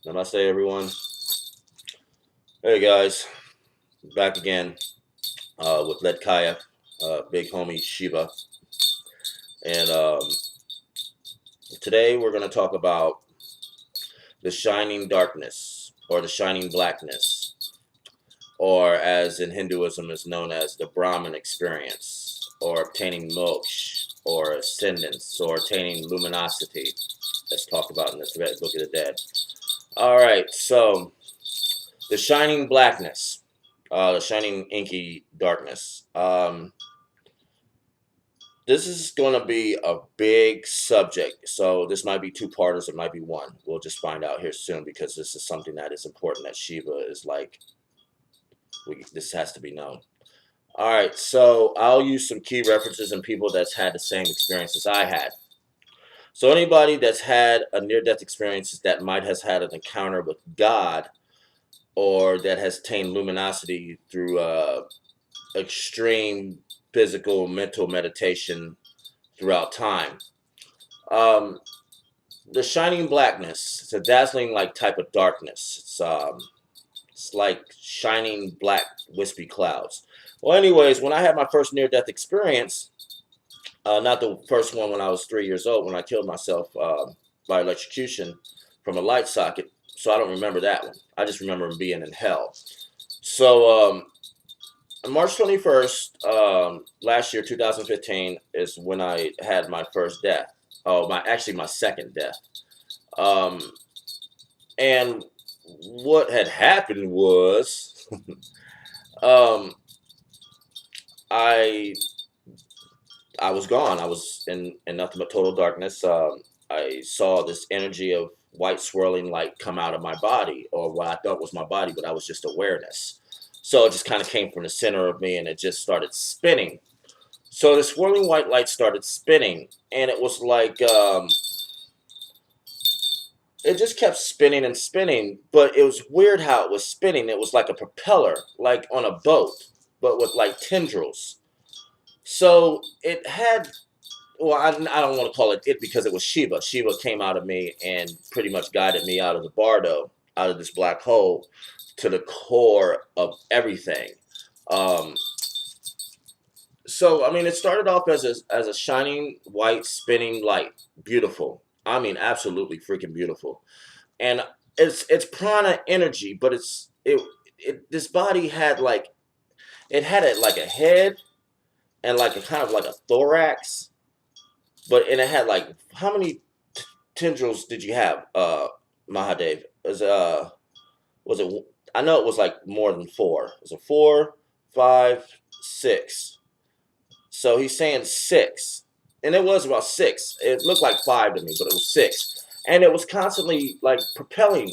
Namaste, everyone. Hey, guys. Back again with Led Kaya, big homie Shiva. And today we're going to talk about the shining darkness or the shining blackness, or as in Hinduism is known as the Brahman experience, or obtaining moksha, or ascendance, or attaining luminosity, as talked about in this Book of the Dead. All right, so the shining blackness, the shining inky darkness. This is going to be a big subject, so this might be two-parters, it might be one. We'll just find out here soon, because this is something that is important that Shiva is like, this has to be known. All right, so I'll use some key references and people that's had the same experience as I had. So anybody that's had a near-death experience that might have had an encounter with God, or that has attained luminosity through extreme physical, mental meditation throughout time. The shining blackness, it's a dazzling like type of darkness. It's like shining black wispy clouds. Well, anyways, when I had my first near-death experience, not the first one when I was 3 years old, when I killed myself by electrocution from a light socket, so I don't remember that one. I just remember being in hell. So on March 21st, last year, 2015, is when I had my first death. Oh, actually my second death. And what had happened was, I was gone. I was in nothing but total darkness. I saw this energy of white swirling light come out of my body, or what I thought was my body, but I was just awareness. So it just kind of came from the center of me, and it just started spinning. So the swirling white light started spinning, and it was like, it just kept spinning and spinning, but it was weird how it was spinning. It was like a propeller, like on a boat, but with like tendrils. So it had, well, I don't want to call it because it was Shiva. Shiva came out of me and pretty much guided me out of the bardo, out of this black hole, to the core of everything. So, I mean, it started off as a shining white spinning light. Beautiful. I mean, absolutely freaking beautiful. And it's prana energy, but this body had like, it had like a head and like a kind of like a thorax, and it had like, how many tendrils did you have, Mahadev? Was it? I know it was like more than 4. Was it 4, 5, 6? So he's saying 6, and it was about 6. It looked like 5 to me, but it was 6, and it was constantly like propelling,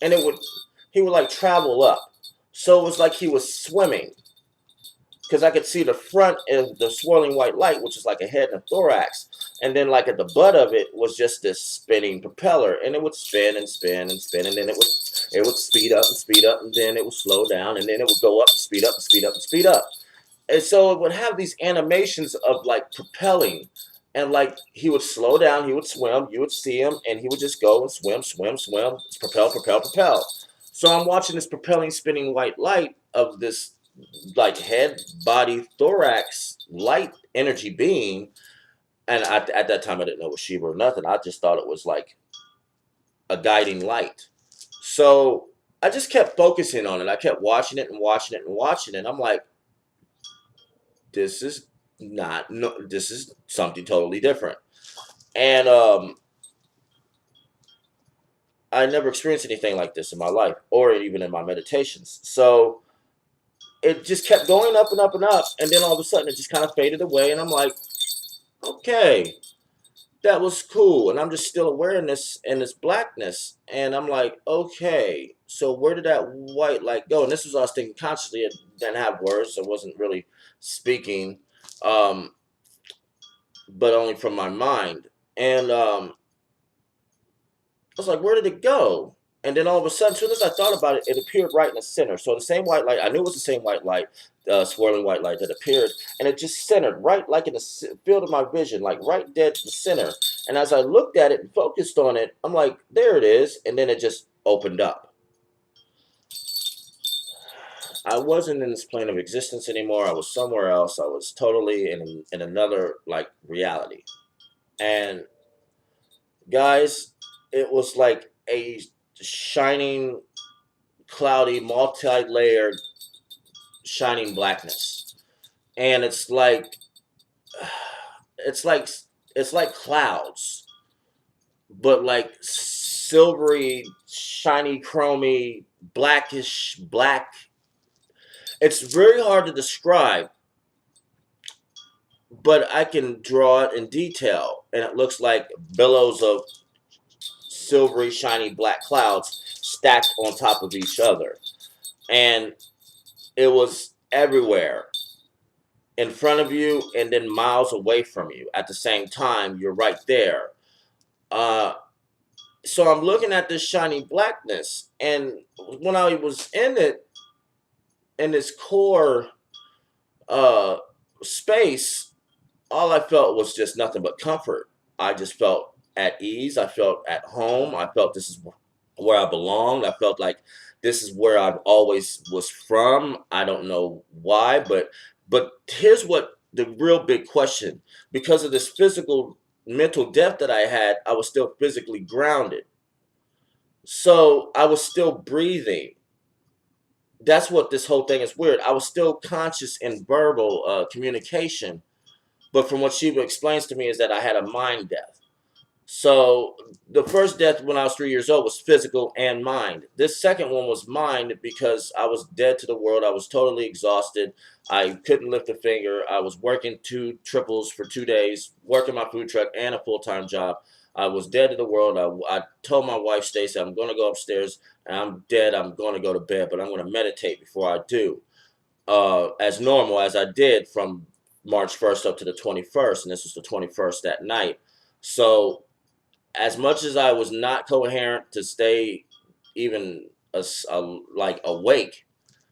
and he would like travel up. So it was like he was swimming, because I could see the front of the swirling white light, which is like a head and a thorax. And then like at the butt of it was just this spinning propeller. And it would spin and spin and spin. And then it would speed up and speed up. And then it would slow down. And then it would go up and speed up and speed up and speed up. And so it would have these animations of like propelling. And like he would slow down, he would swim, you would see him, and he would just go and swim, swim, swim, propel, propel, propel. So I'm watching this propelling, spinning white light of this like head, body, thorax, light energy being. And at that time, I didn't know it was Shiva or nothing. I just thought it was like a guiding light. So I just kept focusing on it. I kept watching it and watching it and watching it. I'm like, this is this is something totally different. And I never experienced anything like this in my life, or even in my meditations. So it just kept going up and up and up, and then all of a sudden it just kind of faded away, and I'm like, okay, that was cool, and I'm just still aware in this blackness, and I'm like, okay, so where did that white light go? And this was I was thinking consciously. I didn't have words, so I wasn't really speaking, but only from my mind. And I was like, where did it go? And then all of a sudden, as soon as I thought about it, it appeared right in the center. So the same white light, I knew it was the same white light, swirling white light that appeared, and it just centered right like in the field of my vision, like right dead to the center. And as I looked at it and focused on it, I'm like, there it is. And then it just opened up. I wasn't in this plane of existence anymore. I was somewhere else. I was totally in another like reality. And guys, it was like a shining, cloudy, multi-layered, shining blackness. And it's like it's like clouds, but like silvery, shiny, chromy, blackish black. It's very hard to describe, but I can draw it in detail, and it looks like billows of silvery, shiny black clouds stacked on top of each other. And it was everywhere, in front of you and then miles away from you. At the same time, you're right there. So I'm looking at this shiny blackness, and when I was in it, in this core uh, space, all I felt was just nothing but comfort. I just felt at ease. I felt at home. I felt this is where I belonged. I felt like this is where I've always was from. I don't know why, but here's what the real big question. Because of this physical mental death that I had, I was still physically grounded. So I was still breathing. That's what this whole thing is weird. I was still conscious in verbal communication, but from what Shiva explains to me is that I had a mind death. So the first death when I was 3 years old was physical and mind. This second one was mind because I was dead to the world. I was totally exhausted. I couldn't lift a finger. I was working 2 triples for 2 days, working my food truck and a full-time job. I was dead to the world. I told my wife, Stacy, I'm going to go upstairs and I'm dead. I'm going to go to bed, but I'm going to meditate before I do. As normal as I did from March 1st up to the 21st, and this was the 21st that night. So as much as I was not coherent to stay even like awake,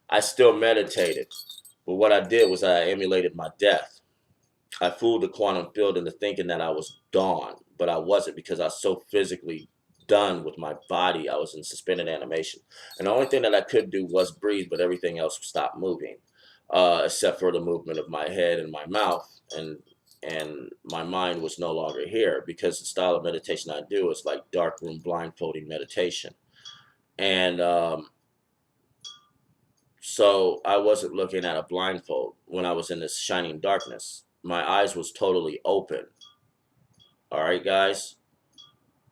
I still meditated. But what I did was I emulated my death. I fooled the quantum field into thinking that I was gone, but I wasn't because I was so physically done with my body. I was in suspended animation. And the only thing that I could do was breathe, but everything else stopped moving, except for the movement of my head and my mouth. And my mind was no longer here because the style of meditation I do is like dark room blindfolding meditation. And so I wasn't looking at a blindfold when I was in this shining darkness. My eyes was totally open. All right, guys?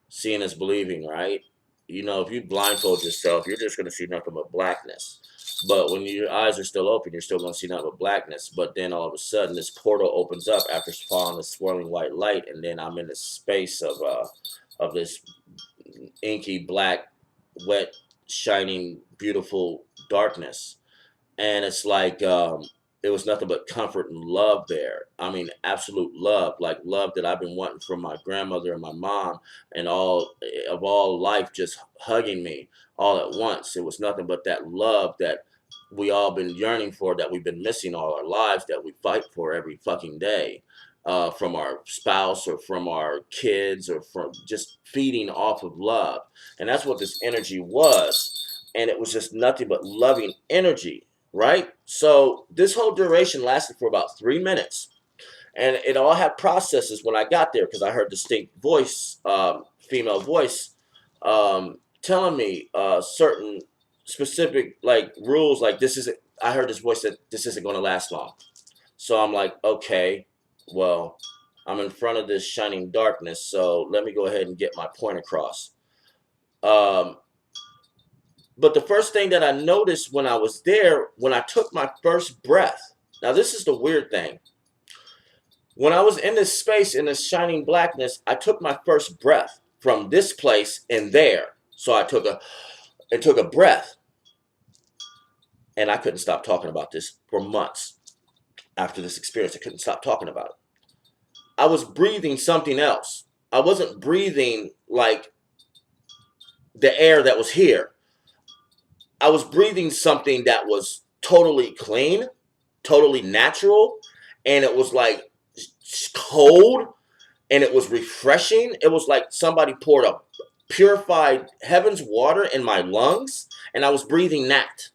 Seeing is believing, right? You know, if you blindfold yourself, you're just going to see nothing but blackness. But when your eyes are still open, you're still going to see nothing but blackness. But then all of a sudden, this portal opens up after following the swirling white light, and then I'm in this space of this inky black, wet, shining, beautiful darkness. And it's like it was nothing but comfort and love there. I mean, absolute love, like love that I've been wanting from my grandmother and my mom, and all life just hugging me all at once. It was nothing but that love that we all been yearning for, that we've been missing all our lives, that we fight for every fucking day, from our spouse or from our kids or from just feeding off of love. And that's what this energy was. And it was just nothing but loving energy. Right? So this whole duration lasted for about 3 minutes. And it all had processes when I got there because I heard distinct voice, female voice, telling me certain specific like rules. Like this isn't, I heard this voice that this isn't going to last long. So I'm like, okay, well, I'm in front of this shining darkness. So let me go ahead and get my point across. But the first thing that I noticed when I was there, when I took my first breath, now this is the weird thing. When I was in this space, in this shining blackness, I took my first breath from this place and there. So I took a breath, and I couldn't stop talking about this for months. After this experience, I couldn't stop talking about it. I was breathing something else. I wasn't breathing like the air that was here. I was breathing something that was totally clean, totally natural, and it was like cold, and it was refreshing. It was like somebody poured a purified heaven's water in my lungs, and I was breathing that.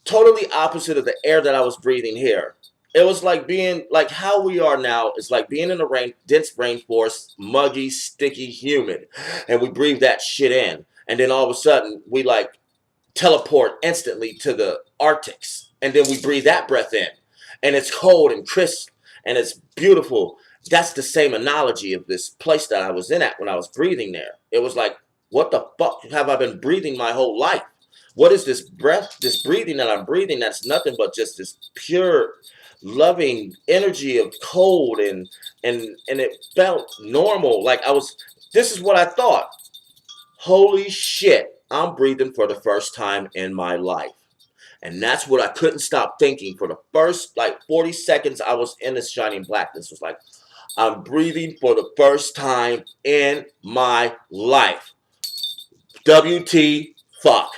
Totally opposite of the air that I was breathing here. It was like being, like how we are now, is like being in a dense rainforest, muggy, sticky, humid, and we breathe that shit in. And then all of a sudden, we like teleport instantly to the Arctics, and then we breathe that breath in, and it's cold and crisp, and it's beautiful. That's the same analogy of this place that I was in at when I was breathing there. It was like, what the fuck have I been breathing my whole life? What is this breath, this breathing that I'm breathing? That's nothing but just this pure, loving energy of cold, and it felt normal. Like I was. This is what I thought. Holy shit! I'm breathing for the first time in my life. And that's what I couldn't stop thinking for the first like 40 seconds I was in this shining blackness. Was like, I'm breathing for the first time in my life. WT fuck.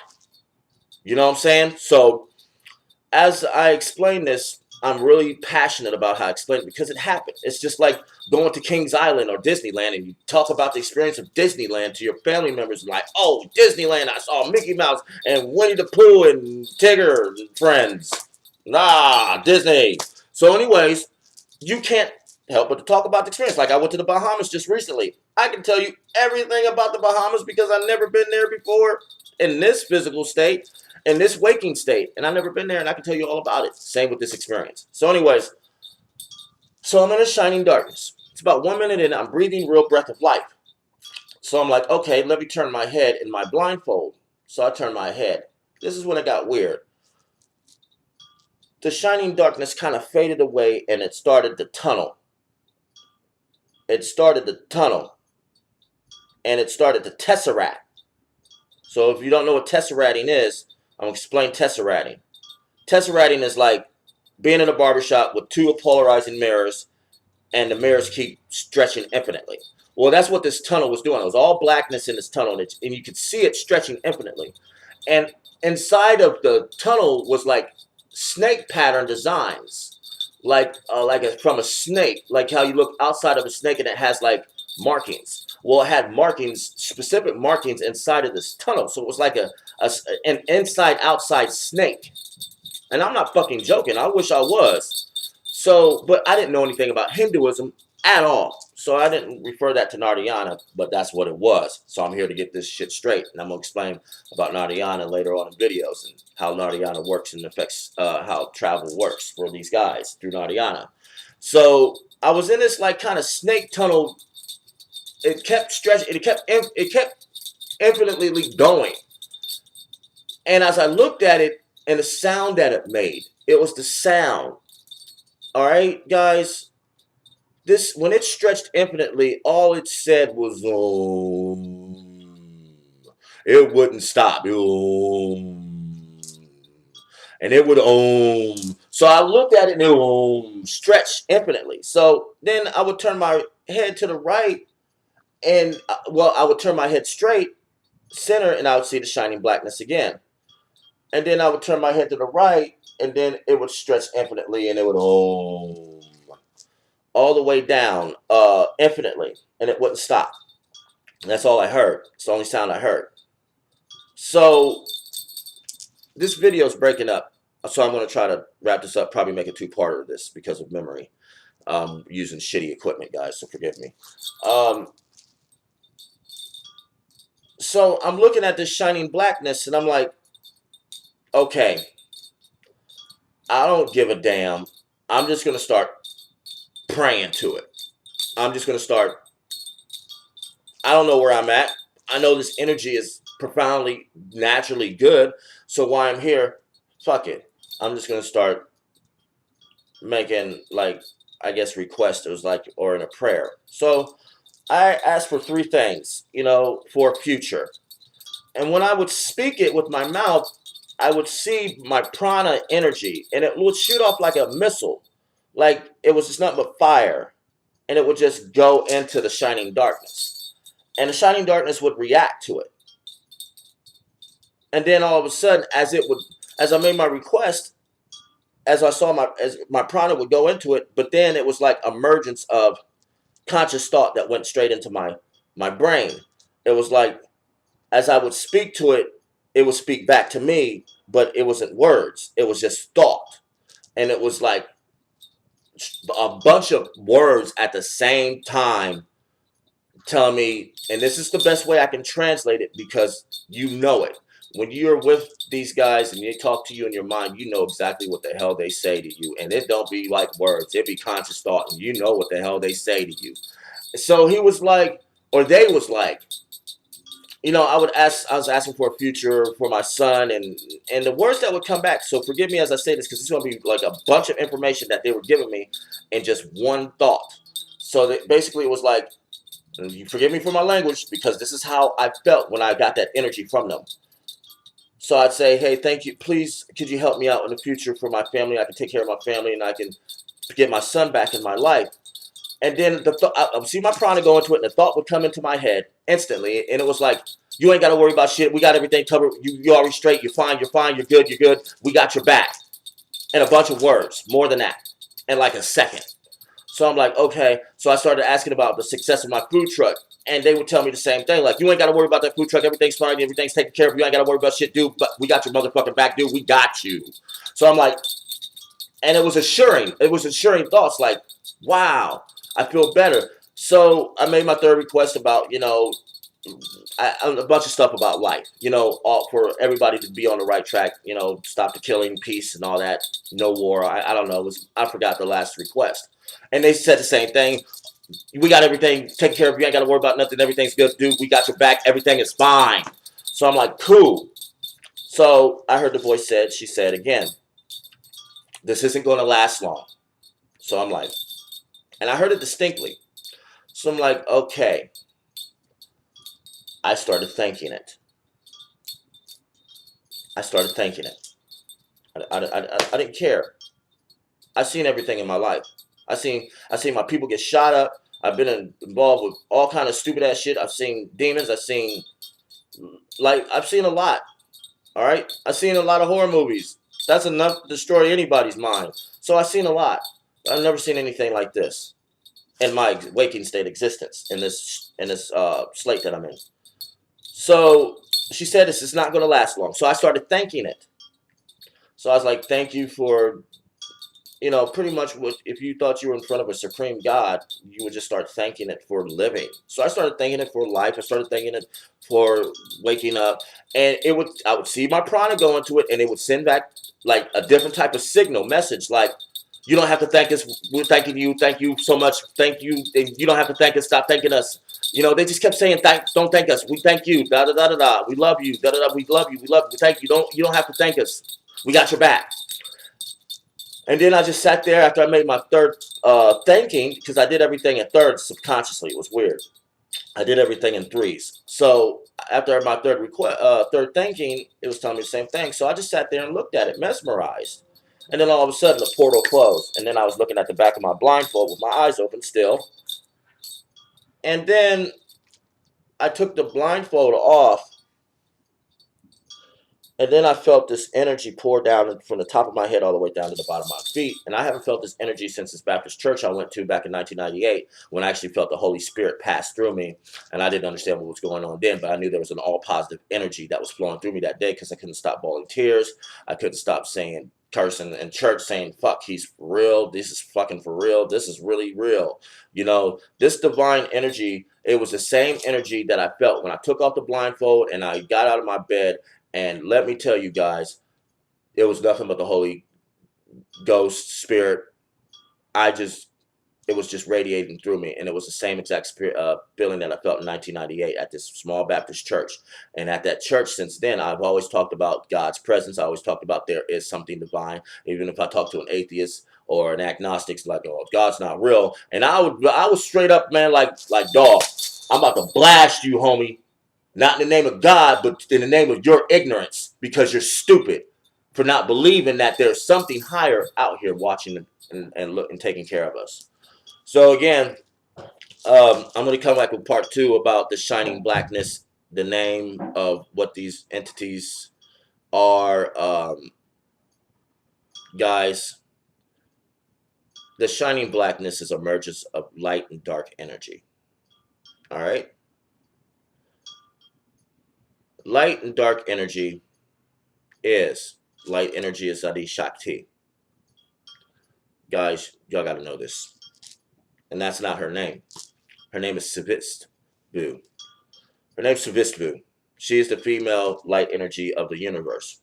You know what I'm saying? So as I explain this, I'm really passionate about how I explain it because it happened. It's just like going to Kings Island or Disneyland, and you talk about the experience of Disneyland to your family members, like, oh, Disneyland, I saw Mickey Mouse and Winnie the Pooh and Tigger and friends. Nah, Disney. So anyways, you can't help but to talk about the experience. Like I went to the Bahamas just recently. I can tell you everything about the Bahamas because I've never been there before in this physical state, in this waking state, and I've never been there, and I can tell you all about it. Same with this experience. So anyways, so I'm in a shining darkness. It's about 1 minute in, I'm breathing real breath of life. So I'm like, okay, let me turn my head in my blindfold. So I turn my head. This is when it got weird. The shining darkness kind of faded away, and it started to tunnel. It started to tunnel. And it started to tesseract. So if you don't know what tesseracting is, I'm going to explain tesseracting. Tesseracting is like being in a barbershop with two polarizing mirrors, and the mirrors keep stretching infinitely. Well, that's what this tunnel was doing. It was all blackness in this tunnel, and you could see it stretching infinitely. And inside of the tunnel was like snake pattern designs, like from a snake, like how you look outside of a snake and it has like markings. Well, it had markings, specific markings inside of this tunnel. So it was like an inside-outside snake. And I'm not fucking joking. I wish I was. So, but I didn't know anything about Hinduism at all. So I didn't refer that to Narayana, but that's what it was. So I'm here to get this shit straight. And I'm going to explain about Narayana later on in videos and how Narayana works and affects how travel works for these guys through Narayana. So I was in this like kind of snake tunnel. It kept stretching. It kept infinitely going. And as I looked at it and the sound that it made, it was the sound. All right, guys. This, when it stretched infinitely, all it said was It wouldn't stop. And it would So I looked at it and it stretched infinitely. So then I would turn my head to the right, and I would turn my head straight, center, and I would see the shining blackness again. And then I would turn my head to the right, and then it would stretch infinitely, and it would all the way down infinitely, and it wouldn't stop. And that's all I heard. It's the only sound I heard. So this video is breaking up, so I'm going to try to wrap this up, probably make a two-parter of this because of memory. Using shitty equipment, guys, so forgive me. So I'm looking at this shining blackness, and I'm like, okay, I don't give a damn. I'm just going to start praying to it. I'm just going to start. I don't know where I'm at. I know this energy is profoundly, naturally good. So while I'm here, fuck it. I'm just going to start making, like, I guess requests. It was like, or in a prayer. So I asked for three things, for future. And when I would speak it with my mouth, I would see my prana energy, and it would shoot off like a missile. Like it was just nothing but fire. And it would just go into the shining darkness. And the shining darkness would react to it. And then all of a sudden, as I made my request, as my prana would go into it, but then it was like a mergence of conscious thought that went straight into my my brain. It was like, as I would speak to it, it would speak back to me, but it wasn't words. It was just thought. And it was like a bunch of words at the same time telling me, and this is the best way I can translate it because you know it. When you're with these guys and they talk to you in your mind, you know exactly what the hell they say to you. And it don't be like words, it be conscious thought, and you know what the hell they say to you. So he was like, or they was like, I was asking for a future for my son, and the words that would come back. So forgive me as I say this, because it's going to be like a bunch of information that they were giving me in just one thought. So that basically it was like, you forgive me for my language, because this is how I felt when I got that energy from them. So I'd say, hey, thank you, please, could you help me out in the future for my family? I can take care of my family, and I can get my son back in my life. And then I would see my prana go into it, and the thought would come into my head instantly, and it was like, you ain't got to worry about shit. We got everything covered. You're already straight. You're fine. You're fine. You're good. You're good. We got your back. And a bunch of words, more than that, in like a second. So I'm like, okay. So I started asking about the success of my food truck, and they would tell me the same thing. Like, you ain't got to worry about that food truck. Everything's fine. Everything's taken care of. You ain't got to worry about shit, dude. But we got your motherfucking back, dude. We got you. So I'm like, and it was assuring. It was assuring thoughts like, wow, I feel better. So I made my third request about, a bunch of stuff about life, all for everybody to be on the right track, stop the killing, peace, and all that. No war. I don't know. I forgot the last request. And they said the same thing. We got everything taken care of. You ain't got to worry about nothing. Everything's good, dude. We got your back. Everything is fine. So I'm like, cool. So I heard the voice she said again, this isn't going to last long. So I'm like, and I heard it distinctly. So I'm like, okay. I started thanking it. I started thanking it. I didn't care. I've seen everything in my life. I seen my people get shot up. I've been involved with all kind of stupid ass shit. I've seen demons. I've seen a lot. All right. I've seen a lot of horror movies. That's enough to destroy anybody's mind. So I've seen a lot. I've never seen anything like this in my waking state existence in this slate that I'm in. So she said this is not going to last long. So I started thanking it. So I was like, thank you for, pretty much if you thought you were in front of a supreme God, you would just start thanking it for living. So I started thanking it for life. I started thanking it for waking up. And I would see my prana go into it, and it would send back like a different type of signal message. Like, you don't have to thank us. We're thanking you. Thank you so much. Thank you. You don't have to thank us. Stop thanking us. They just kept saying, don't thank us. We thank you. Da da da da da. We love you. Da da da. We love you. We love you. Thank you. You don't have to thank us. We got your back. And then I just sat there after I made my third thanking, because I did everything in thirds subconsciously. It was weird. I did everything in threes. So after my third thanking, it was telling me the same thing. So I just sat there and looked at it, mesmerized. And then all of a sudden, the portal closed. And then I was looking at the back of my blindfold with my eyes open still. And then I took the blindfold off. And then I felt this energy pour down from the top of my head all the way down to the bottom of my feet. And I haven't felt this energy since this Baptist church I went to back in 1998, when I actually felt the Holy Spirit pass through me. And I didn't understand what was going on then, but I knew there was an all positive energy that was flowing through me that day, because I couldn't stop bawling tears. I couldn't stop cursing in church, saying, fuck, he's for real. This is fucking for real. This is really real. This divine energy, it was the same energy that I felt when I took off the blindfold and I got out of my bed. And let me tell you guys, it was nothing but the Holy Ghost Spirit. It was just radiating through me. And it was the same exact feeling that I felt in 1998 at this small Baptist church. And at that church since then, I've always talked about God's presence. I always talked about there is something divine. Even if I talk to an atheist or an agnostic, it's like, oh, God's not real. And I was straight up, man, like, dog, I'm about to blast you, homie. Not in the name of God, but in the name of your ignorance, because you're stupid for not believing that there's something higher out here watching and taking care of us. So again, I'm going to come back with part 2 about the shining blackness, the name of what these entities are. Guys, the shining blackness is a mergence of light and dark energy. All right? Light and dark energy is light energy is Adi Shakti. Guys, y'all got to know this. And that's not her name. Her name is Suvistvu. Her name's Suvistvu. She is the female light energy of the universe.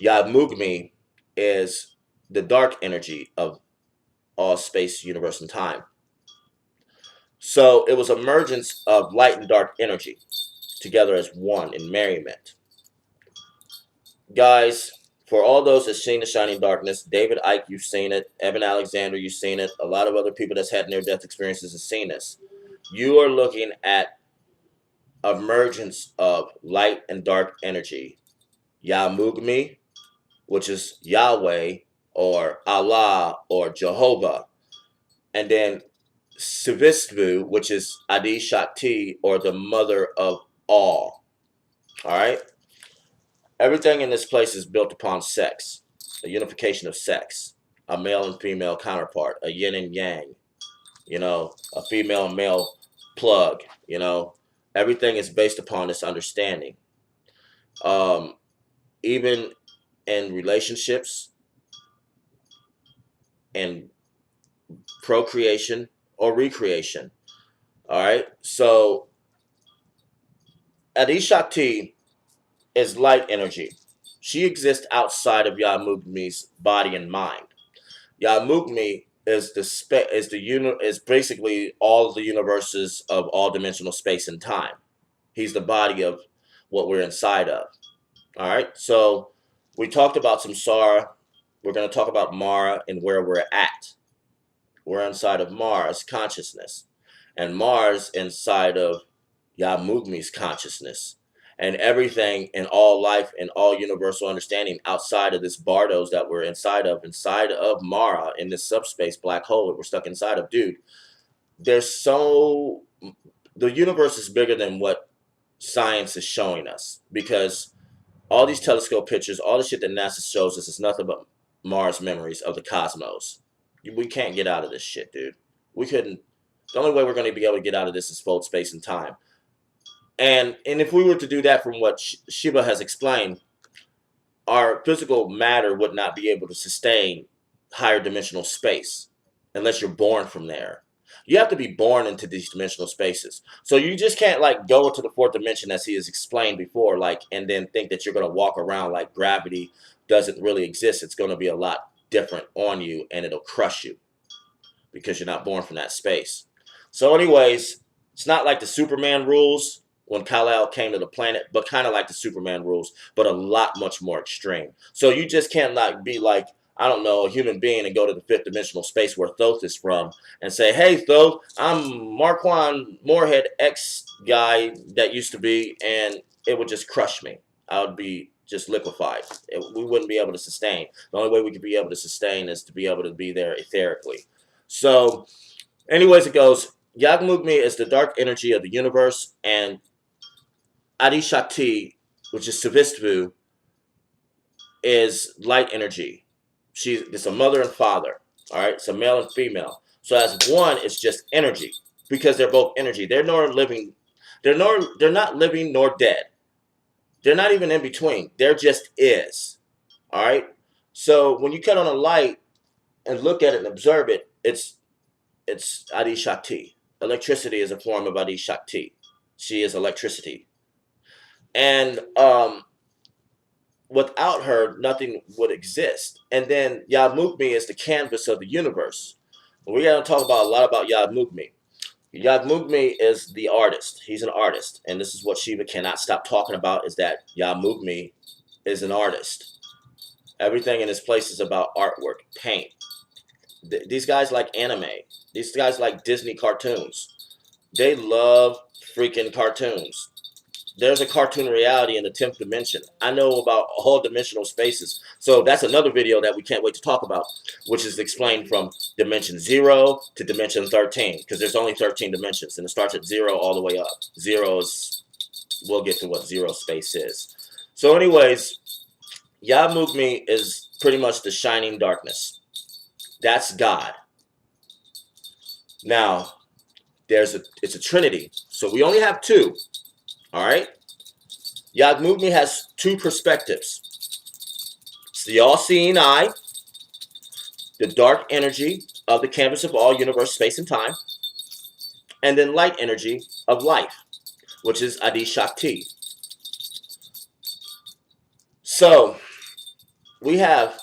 Yahmugmi is the dark energy of all space, universe, and time. So it was a mergence of light and dark energy together as one in merriment. Guys, for all those that's seen The Shining Darkness, David Icke, you've seen it. Evan Alexander, you've seen it. A lot of other people that's had near-death experiences have seen this. You are looking at a mergence of light and dark energy. Yahmugmi, which is Yahweh or Allah or Jehovah. And then Suvistvu, which is Adi Shakti or the mother of all. All right? Everything in this place is built upon sex, a unification of sex, a male and female counterpart, a yin and yang, a female and male plug, Everything is based upon this understanding. Even in relationships and procreation or recreation. All right? So, Adi Shakti is light energy. She exists outside of Yahmugmi's body and mind. Yahmugmi is is basically all of the universes of all dimensional space and time. He's the body of what we're inside of. All right. So we talked about samsara. We're going to talk about Mara and where we're at. We're inside of Mara's consciousness, and Mars inside of Yahmugmi's consciousness. And everything in all life and all universal understanding outside of this Bardos that we're inside of Mara, in this subspace black hole that we're stuck inside of, dude, the universe is bigger than what science is showing us, because all these telescope pictures, all the shit that NASA shows us is nothing but Mars memories of the cosmos. We can't get out of this shit, dude. We couldn't. The only way we're going to be able to get out of this is fold space and time. And if we were to do that from what Shiva has explained, our physical matter would not be able to sustain higher dimensional space unless you're born from there. You have to be born into these dimensional spaces. So you just can't go into the fourth dimension, as he has explained before, and then think that you're going to walk around like gravity doesn't really exist. It's going to be a lot different on you, and it'll crush you because you're not born from that space. So anyways, it's not like the Superman rules when Kal-El came to the planet, but kind of like the Superman rules, but a lot much more extreme. So you just can't be a human being and go to the fifth dimensional space where Thoth is from and say, hey, Thoth, I'm Marquand Moorhead X guy that used to be, and it would just crush me. I would be just liquefied. We wouldn't be able to sustain. The only way we could be able to sustain is to be able to be there etherically. So anyways, it goes, Yahmugmi is the dark energy of the universe, and Adi Shakti, which is Suvistvu, is light energy. It's a mother and father. All right, it's a male and female. So as one, it's just energy, because they're both energy. They're not living nor dead. They're not even in between. They're just is. All right. So when you cut on a light and look at it and observe it, it's Adi Shakti. Electricity is a form of Adi Shakti. She is electricity. And without her, nothing would exist. And then Yahmugmi is the canvas of the universe. We're going to talk a lot about Yahmugmi. Yahmugmi is the artist. He's an artist. And this is what Shiva cannot stop talking about, is that Yahmugmi is an artist. Everything in this place is about artwork, paint. These guys like anime. These guys like Disney cartoons. They love freaking cartoons. There's a cartoon reality in the 10th dimension. I know about all dimensional spaces. So that's another video that we can't wait to talk about, which is explained from dimension 0 to dimension 13, because there's only 13 dimensions, and it starts at 0 all the way up. 0 is, we'll get to what 0 space is. So anyways, Yahmugmi is pretty much the shining darkness. That's God. Now, it's a trinity. So we only have two. All right? Yahmugmi has two perspectives. It's the all-seeing eye, the dark energy of the canvas of all universe, space, and time, and then light energy of life, which is Adi Shakti. So we have,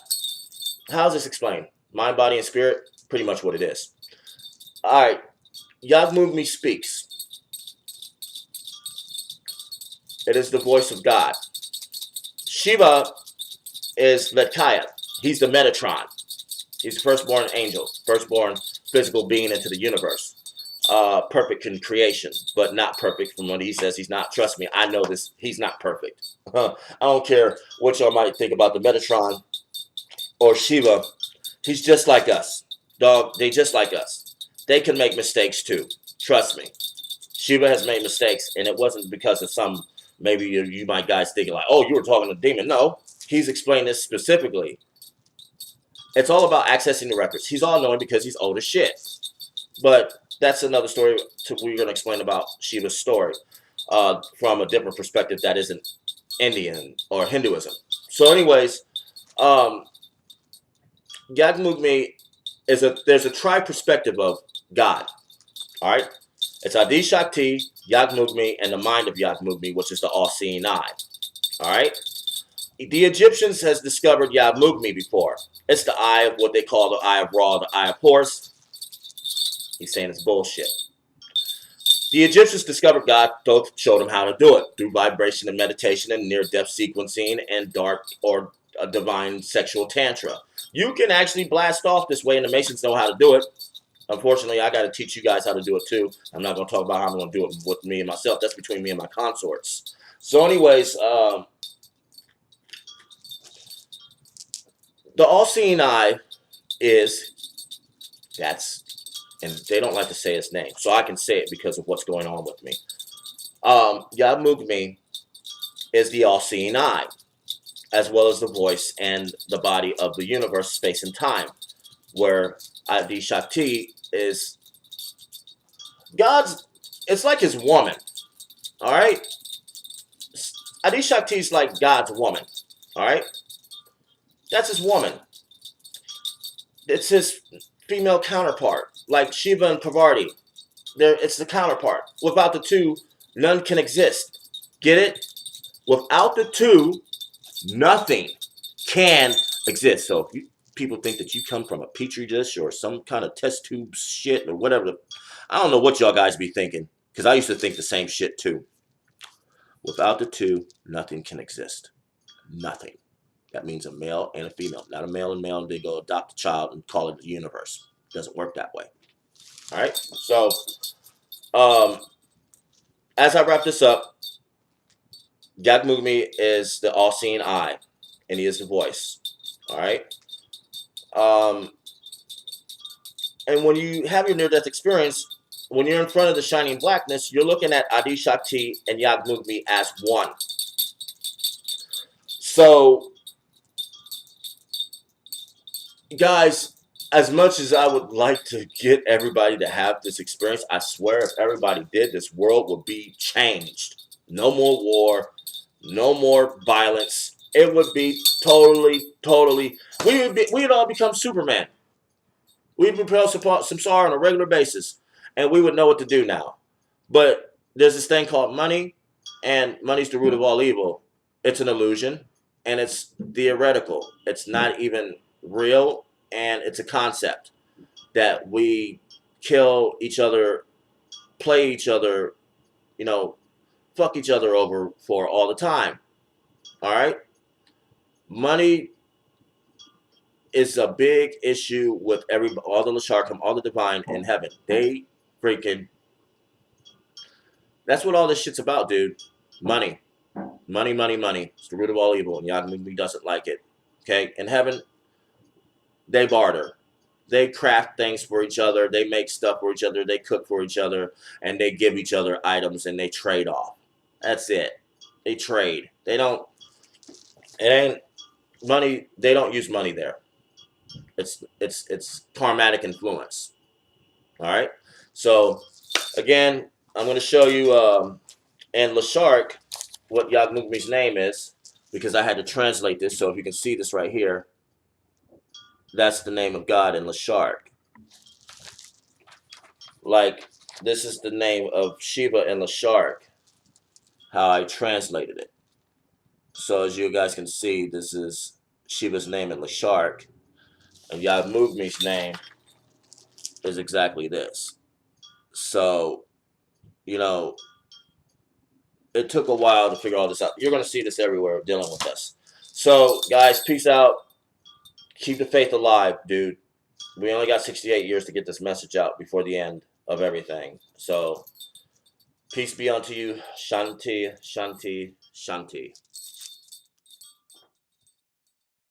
how's this explained? Mind, body, and spirit, pretty much what it is. All right, Yahmugmi speaks. It is the voice of God. Shiva is Vedkaya. He's the Metatron. He's the firstborn angel, firstborn physical being into the universe. Perfect in creation, but not perfect from what he says he's not. Trust me, I know this. He's not perfect. I don't care what y'all might think about the Metatron or Shiva. He's just like us. Dog, they just like us. They can make mistakes too. Trust me. Shiva has made mistakes, and it wasn't because of some, maybe you might guys thinking like, oh, you were talking to a demon. No, he's explained this specifically. It's all about accessing the records. He's all knowing because he's old as shit. But that's another story we're going to explain about Shiva's story from a different perspective that isn't Indian or Hinduism. So anyways, Yahmugmi there's a tri-perspective of God. All right? It's Adi Shakti, Yahmugmi, and the mind of Yahmugmi, which is the all-seeing eye. All right? The Egyptians has discovered Yahmugmi before. It's the eye of what they call the eye of Ra, the eye of horse. He's saying it's bullshit. The Egyptians discovered God, showed them how to do it through vibration and meditation and near-death sequencing and dark or divine sexual tantra. You can actually blast off this way, and the Masons know how to do it. Unfortunately, I got to teach you guys how to do it too. I'm not going to talk about how I'm going to do it with me and myself. That's between me and my consorts. So anyways, the all-seeing eye and they don't like to say his name, so I can say it because of what's going on with me. Yahmugmi is the all-seeing eye, as well as the voice and the body of the universe, space, and time, where Adi Shakti is it's like his woman, all right? Adi Shakti is like God's woman, all right? That's his woman. It's his female counterpart, like Shiva and Parvati. It's the counterpart. Without the two, none can exist. Get it? Without the two, nothing can exist. So if people think that you come from a petri dish or some kind of test tube shit or whatever, I don't know what y'all guys be thinking, because I used to think the same shit too. Without the two, nothing can exist. Nothing. That means a male and a female, not a male and they go adopt a child and call it the universe. It doesn't work that way. All right. So, as I wrap this up, Yahmugmi is the all-seeing eye, and he is the voice. All right. And when you have your near-death experience, when you're in front of the shining blackness, you're looking at Adi Shakti and Yahmugmi as one. So, guys, as much as I would like to get everybody to have this experience, I swear if everybody did, this world would be changed. No more war, no more violence. It would be totally, we'd all become Superman. We'd repel samsara on a regular basis, and we would know what to do now. But there's this thing called money, and money's the root of all evil. It's an illusion, and it's theoretical. It's not even real, and it's a concept that we kill each other, play each other, fuck each other over for all the time. All right? Money is a big issue with all the Lasharkim, all the divine in heaven. They freaking, that's what all this shit's about, dude. Money. Money, money, money. It's the root of all evil, and Yahmugmi doesn't like it. Okay? In heaven, they barter. They craft things for each other. They make stuff for each other. They cook for each other. And they give each other items, and they trade off. That's it. They trade. It ain't money. They don't use money there. It's karmatic influence. All right? So, again, I'm going to show you, and Lashark, what Yahmugmi's name is, because I had to translate this. So if you can see this right here, that's the name of God in Lashark. Like, this is the name of Shiva in Lashark, how I translated it. So as you guys can see, this is Shiva's name in Lashark, and Yahmugmi's name is exactly this. So, you know, it took a while to figure all this out. You're going to see this everywhere dealing with us. So, guys, peace out. Keep the faith alive, dude. We only got 68 years to get this message out before the end of everything. So, peace be unto you. Shanti, Shanti, Shanti.